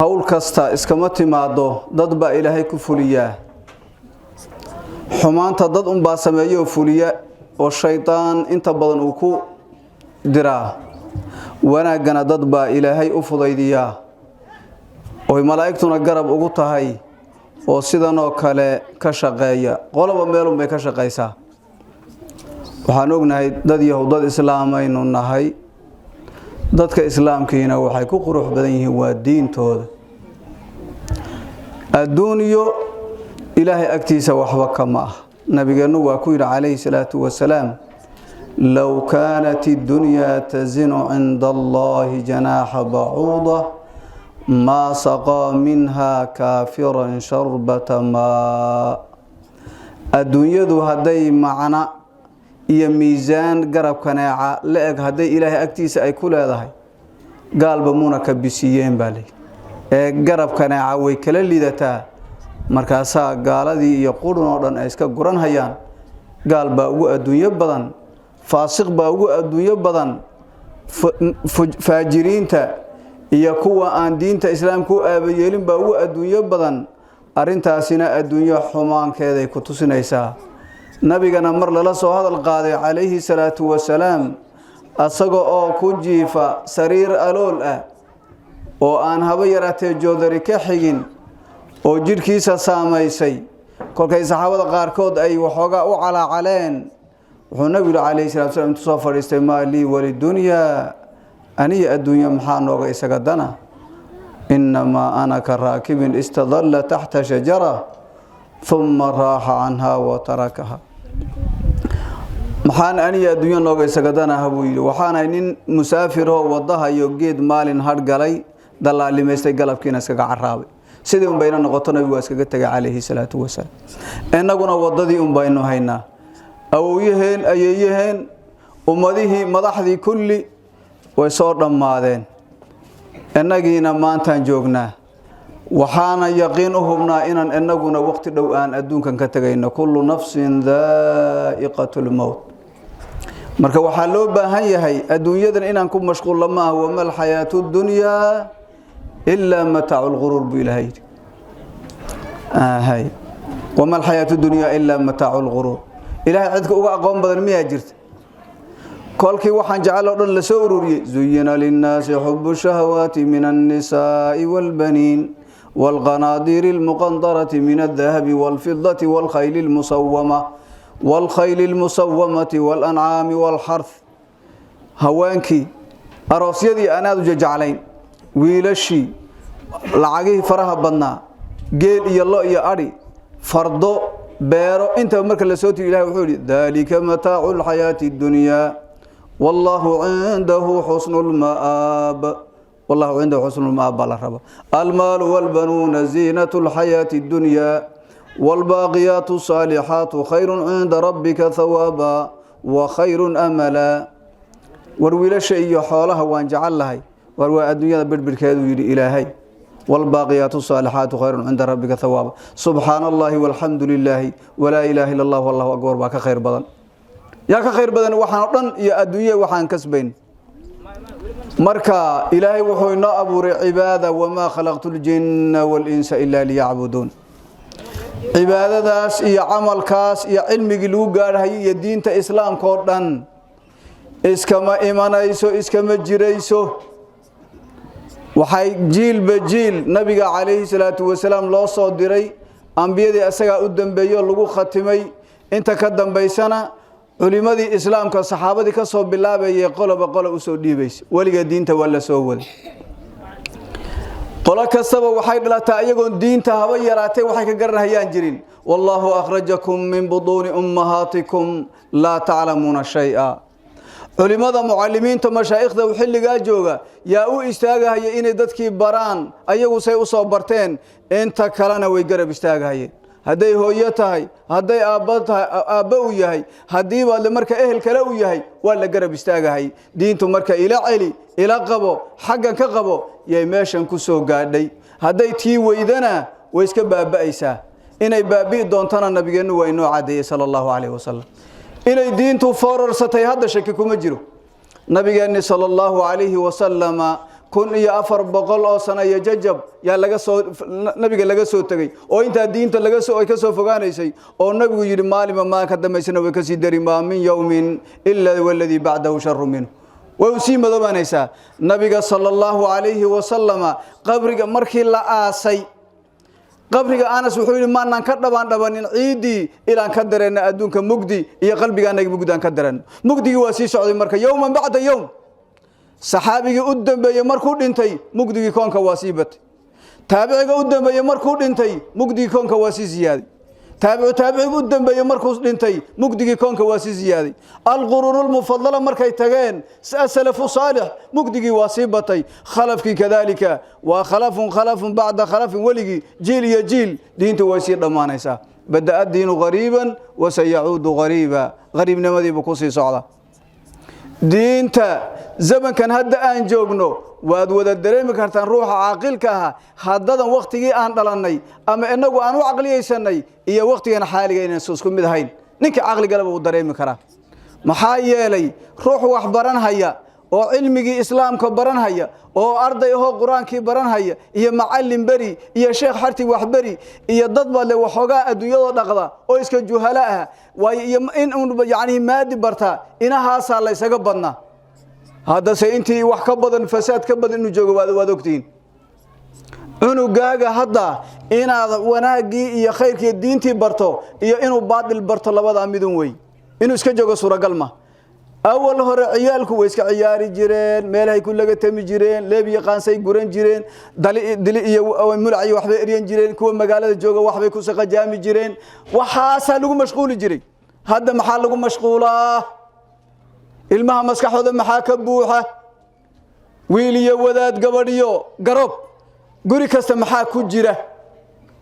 hawl kasta iskama timaado dad baa Ilaahay ku fuliyaa xumaanta dad un baa sameeyo fuliya oo shaytaan inta badan uu ku diraa wanaagana dad baa Ilaahay u fudaydiyaa oo malaa'igtuna garab ugu tahay oo sidan oo kale ka shaqeeya qolaba meelun bay ka shaqeysaa waxaan ognahay dad yahuudad islaamaynu nahay dadka islaamkiina waxay ku qurux badan yihiin waa diintooda adduunyo ilaahay agtiisa waxba kama ah nabigeenu waa ku yiri calayhi salaatu wasalaam law kanat ad-dunya tazinu 'inda allahi janaha ba'uda ma saqa minha kafiran sharbata ma adduunyadu haday macna iyo miisaan garab kanaaca la eg haday ilaahay agtiisa ay ku leedahay gaalba muuna ka bisiyeen baalay ee garab kanaaca way kala liidataa markaasa gaaladii iyo qudun oo dhan ay iska guran hayaan gaal baa ugu adduunyo badan faasiq baa ugu adduunyo badan faajiriinta iyo kuwa aan diinta islaamka u aabayeelin baa ugu adduunyo badan arintaasina adduunyo xumaankeeday ku tusinaysaa nabigana mar lala soo hadal qaaday calayhi salaatu wasalaam asagoo oo ku jiifa sariir alool ah oo aan haba yaraatee joodari ka xigin oo jirkiisa saameysay kolkay saxaabada qaarkood ay waxooga u calaacaleen wuxuu nabigu calayhi salaatu wasalaam soo fariistay maali wali dunya aniga adduunyo maxaa nooga isaga dana inma ana ka raakibin istadalla tahta shajara thumma raaha anha wa tarakaha maxaan aniga adduunyo nooga isaga dana habuu yiri waxaan nin musaafir oo wadaha iyo geed maalin har galay dalaalimeystay galabkiina iskaga caraabay sidii un bayna noqoto nabigu iskaga tagay calayhi salaatu wasalaam innaguna wadadii un baynu haynaa awiyaheen ayayaheen ummadihii madaxdii kulli way soo dhamaadeen innagiina maantaan joognaa waxaana yaqiin u hubnaa inaan innaguna waqti dhow aan adduunkan ka tagayno kullu nafsin dhaa'iqatul maut marka waxa loo baahan yahay adduunyadan inaan ku mashquul lama wa mal hayatud dunya illa mata'ul ghurur bilahi hay wa mal hayatud dunya illa mata'ul ghurur ilaahay cidka uga aqoon badan miyaa jirta kolkii waxaan jecel dhan la soo ururiyay zuyina lin-naasi hubbu shahawati minan nisaa'i wal banin wal qanadir al muqantarati min adh-dhahabi wal fiddati wal khayl al musawwama wal khayl al musawwamati wal an'ami wal harth hawanki aroosyadii aanaad u jecelayn wiilashi lacagii faraha badnaa geel iyo lo iyo ari fardo beero inta marka la soo tiyo ilaahay wuxuu yiri dalika mataa'ul hayati dunya wallahu 'indahu husnul ma'ab wallahu 'indahu husnul ma'ab la raba al mal wal banun zinatul hayati dunya wal baqiyatu salihatu khairun 'inda rabbika thawaba wa khairun amala war wiilasha iyo xoolaha waan jecelahay war waa adduunyada birbirkeedu yiri ilaahay wal baqiyatu salihatu khairun 'inda rabbika thawaba subhanallahi walhamdulillahi wala ilaha illa allah wallahu akbar ba ka khair badan yaa ka khayr badan waxaan dhan iyo adduunyo waxaan kasbayn marka ilaahay wuxuu inoo abuuray cibaada wama khalaqtul jinna wal insa illa liya'budun cibaadadaas iyo amalkaas iyo cilmigi lagu gaarahay iyo diinta islaamka oo dhan iskama imanayso iskama jirayso waxay jiilba jiil nabiga calayhi salaatu wasalaam loo soo diray anbiyadii asaga u dambeeyo lagu khatimay inta ka dambeysana culimadii islaamka saxaabadii ka soo bilaabayay qoloba qolo u soo dhiibaysay waliga diinta wala soo waday qolo kastaba waxay dhalataa iyagoon diinta haba yaraatay waxay ka garanayaan jirin wallahu akhrajakum min buduni ummahatikum la ta'lamuna shay'a culimada muallimiinta mashaayikhda xilliga jooga yaa u istaagahaya inay dadkii baraan ayagu say u soo barteen inta kalena way garab istaagahayeen haday hooyo tahay haday aabba u yahay hadii baad marka ehel kale u yahay waa la garab istaagahay diintu marka ila celi ila qabo xaggan ka qabo yay meeshan ku soo gaadhay haday tii weydana way iska baaba'aysaa inay baabi doontana nabigeenu waa inoo cadeeyay sallallahu alayhi wasallam inay diintu foorarsatay hadda shaki kuma jiro nabigeenu sallallahu alayhi wasallam kun iyo 400 oo sano iyo jajab yaa laga soo nabiga laga soo tagay oo inta diinta laga soo ay ka soo fogaanaysay oo nabigu yiri maalima ma ka damaysana way ka sii dari ma min yawmin illa walladhi ba'dahu sharru minhu ووسيم ذبانيسا نبي صلى الله عليه وسلم قبرك مركي لا آسي قبرك أنا سبحانه ما نكدبان دبان عيدي إلى كدرنا أدونك مجدي يا قلبي أنا مجدان كدرنا مجدي واسي سعودي مركي يوما بعد يوم صحابي قدام بيا مركود انتي مجدي كون كواسيبت تابعي قدام بيا مركود انتي مجدي كون كواسي زيادة تابع قدام بيا مركود انتي مجدي كون كواسي زيادة الغرور المفضلة مركي تجين سلف صالح مجدي واسيبتي خلفك كذلك وخلف بعد خلف ولقي جيل يا جيل دينت واسير ضمانيسا بدأ الدين غريبا وسيعود غريبا غريب نمدي بقصي صعدة دينتا زمن كان هدا أن جوجنو واد الدريم كارتان روح عاقلكها هذا وقتي أن دلني أما إنه أنا عقلي سني هي وقتي أنا حالي إن سوسكم بدهين نك عقلي قلبه الدريم كرا محايلي روح وحبران هيا أو علمي إسلام كبران هيا أو أرضي هو قرآن كبران هيا هي معلم بري هي شيخ حرتي وحبري هي ضد له وحجاء الدنيا نقضة أو إسك جهلاءها وإن يعني مادي برتا إنها صار ليس قبضنا هذا سينتي وحكبضن فساد كبض إنه جو وادوكتين إنه جاجا هذا إن وناجي يا خير كي الدين تي برتو يا إنه بعد البرتو لبضع ميدون وي إنه إسك جو صورة قلمة أول هر عيالك ويسك عياري جيرين ماله يكون لقى تمي جيرين لبي قانسي جورين جيرين دلي أو ملعي واحد إريان جيرين كون مقالة الجوجا واحد يكون سقى جامي جيرين وحاسلهم مشغول جيرين هذا محلهم مشغولة المها مسكح هذا محاكم بوحة ويلي وداد قبريو قرب قولي كست محاكو جيره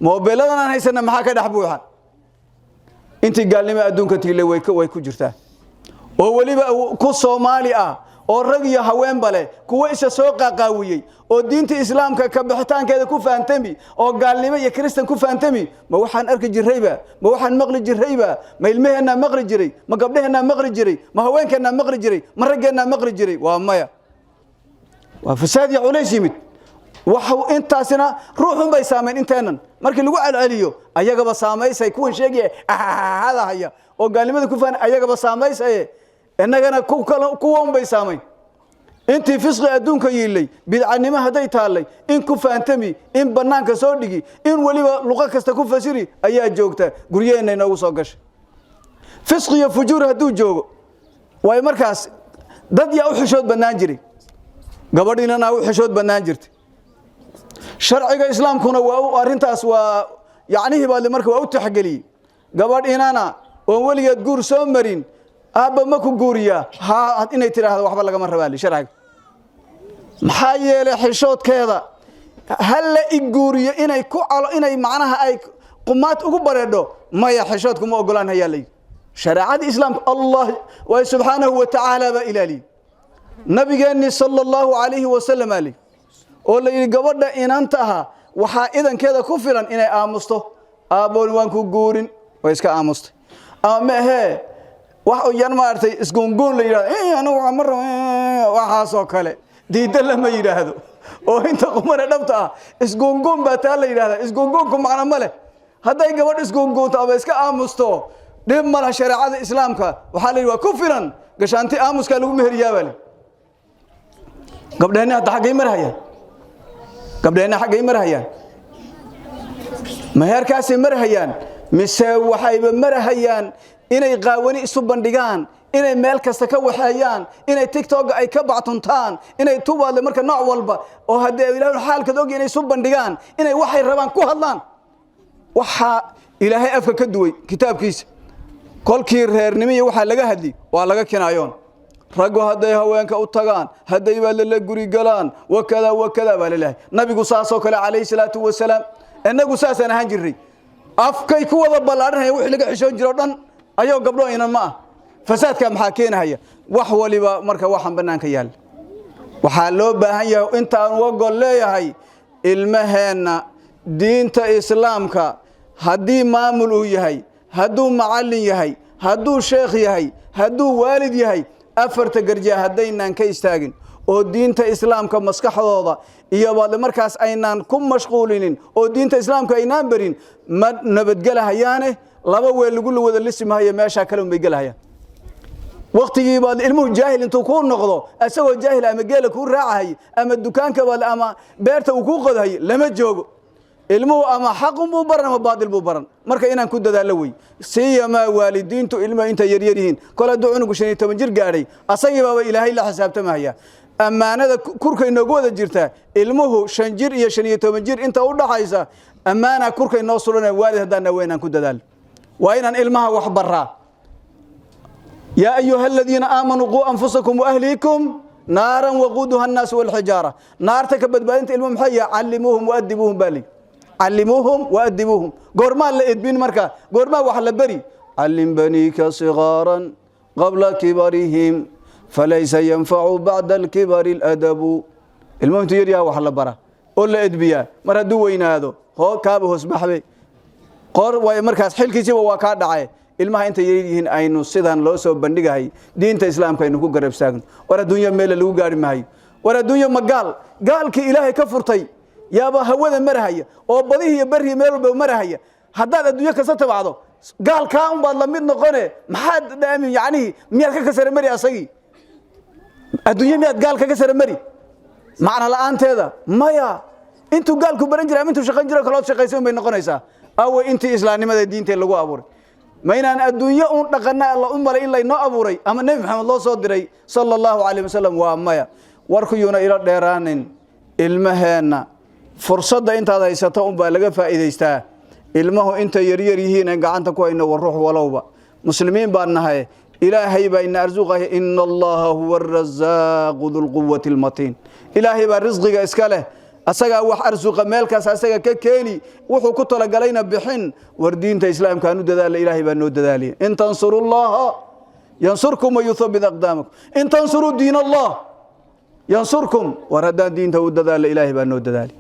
موبيلنا هيسنا محاكا دحبوحة انت قال لي ما أدونك تيلي ويكو جرتاه ووليبا كو Soomaali ah oo rag iyo haween bale kuwa isa soo qaqaawiyay oo diinta islaamka ka bixitaankeeda ku faantami oo gaalnimo iyo kristan ku faantami ma waxaan arki jirayba ma waxaan maqli jirayba ma ilmaheena maqli jiray ma gabdhaheena maqli jiray ma haweenkeena maqli jiray ma raggeena maqli jiray waa maya waa fasaad iyo culays yimid waxa intaasina ruuxun bay saameyn inteenan markii lagu calcaliyo ayagaba saameysay kuwan sheegay hada haya oo gaalnimada ku faan ayagaba saameysay innagana kuwan bay saameyn intii fisqi adduunka yeelay bidcanimo haday taalay in ku faantami in banaanka soo dhigi in waliba luqa kasta ku fasiri ayaa joogta guriyeenna inoo soo gashay fisqi iyo fujuur haduu joogo way markaas dad yaa u xishood banaan jiray gabadhiina u xishood banaan jirtay sharciga islaamkuna waa arintaas waa yaani hibaad markaa waa u taxgeliyay gabadhiina oo waligeed guur soo marin aaba ma ku guuriya ha inay tiraahdo waxba laga marrabaali sharciga maxaa yeelay xishoodkeeda hal la iguuriyo inay ku calo inay macnaha ay qumaad ugu bareedho maya xishoodku ma ogolaan hayaalay shariicada islaamka allah wa subhanahu wa ta'ala ba ilaali nabigeeni sallallahu alayhi wa sallam ali oo la yiri gabadha inantaha waxa idankeeda ku filan inay aamusto aaboon waan ku guurin way iska aamustay ama he wax oo yan maartay isgoongoon la yiraahdo anigu mar waxa soo kale diidan lama yiraahdo oo inta qumana dhabta isgoongoon ba taa la yiraahdo isgoongoonku macna male haday gabadh isgoongoonto ama iska aamusto dhib mala shariicada islaamka waxa la yiri waa ku filan gashaanti aamuska lagu meheriyaa bali gabdhaana hadda xaqay marhayaan gabdhaana xaqay marhayaan meherkaasi marhayaan mise waxayba marhayaan inay qaawani isu bandhigaan inay meel kasta ka waxayaan inay TikTok ay ka bactuntaan inay tubaale marka nooc walba oo hadee ilaahay xaalkad og inay isu bandhigaan inay waxay rabaan ku hadlaan waxa ilaahay afka ka duway kitaabkiisa kolkii reernimo iyo waxa laga hadli waa laga kinaayoon rago haday haweenka u tagaan haday baa la guri galaan wakada baa leeyahay nabigu saasoo kale kaleey salaatu wasalaam inagu saasan ahaan jiray afkay ku wada balaaranay wixii laga xishoon jiro dhan ayo gabdho inaan ma fasaadka maxaa keenaya wax waliba marka waxan banaanka yaal waxa loo baahan yahay inta aan wagol leeyahay ilmaheena diinta islaamka hadii maamul uu yahay haduu macallin yahay haduu sheekh yahay haduu waalid yahay afarta garjaa hadaynan ka istaagin oo diinta islaamka maskaxdooda iyo wada markaas aynaan ku mashquulinin oo diinta islaamka aynaan barin ma nabadgelahayaane laba weel lagu wada lismahayo meesha kale bay galahayaan waqtigii baad ilmuhu jaahil intuu ku noqdo asagoo jaahil ama geela ku raacahay ama dukaanka wala ama beerta uu ku qodahay lama joogo ilmuhu ama xaq buu baran ama baadil buu baran marka inaan ku dadaalo way siyama waalidiintu ilmo inta yar yihiin kala duunugu 15 jir gaaray asagii baba ilaahay la xisaabtamaya amaanada kurka inoogu wada jirta ilmuhu 5 jir iyo 15 jir inta u dhaxaysa amaana kurka inoo sulan waalid hadana weynaan ku dadaal waa inaan ilmaha wax baraa يا أيها الذين آمنوا قوا أنفسكم وأهليكم نارا وقودها الناس والحجارة نار تكبد بنت المهم حيا علموهم وأدبوهم بالي علموهم وأدبوهم قرما لإدبين مركا قرما وحل بري علم بنيك صغارا قبل كبرهم فليس ينفع بعد الكبر الأدب المهم تيريا وحل برا قول لإدبيا مردو وين هذا هو كابه اسمح بي قر ومركز حل كيسي وواكاد عاي ilmaha inta yeerihiin aynu sidaan loo soo bandhigahay diinta islaamka aynu ku garab saagno war adduunyo meel lagu gaari maayo war adduunyo magaal gaalkii ilaahay ka furtay yaaba hawada marahaya oo badihi iyo bari meel walba marahaya haddaad adduunyo ka satabacdo gaalka un baad la mid noqone maxaad dhaamin yaani miyaad ka kasar mari asagi adduunyo miyaad gaalka ka kasar mari macna la'aanteeda maya intuu gaalku baran jiray intuu shaqan jiray kala shaqaysan bay noqonaysaa aw intii islaamnimada diinta lagu abuuray ما إن الدنيا أنقذنا الله أمة إلا إنه أبوري أما النبي محمد الله صدري صلى الله عليه وسلم وأمايا وركيونا إلى ديران المهنا فرصة أنت هذا يستوم بالغ فإذا استا المه أنت يريه إن قعنت كوينا والروح ولوبا مسلمين بأنها إلهي بأن أرزقه إن الله هو الرزاق ذو القوة المتين إلهي برزقك إسكاله asaga wax arsuqa meelkaas asaga ka keeni wuxuu ku tala galayna bixin wardiinta islaamka aanu dadaal ilaahay baa noo dadaaliye in tansurullaha yansurkum wa yuthabbit aqdamakum in tansuru diin allah yansurkum warada diinta u dadaal ilaahay baa noo dadaaliye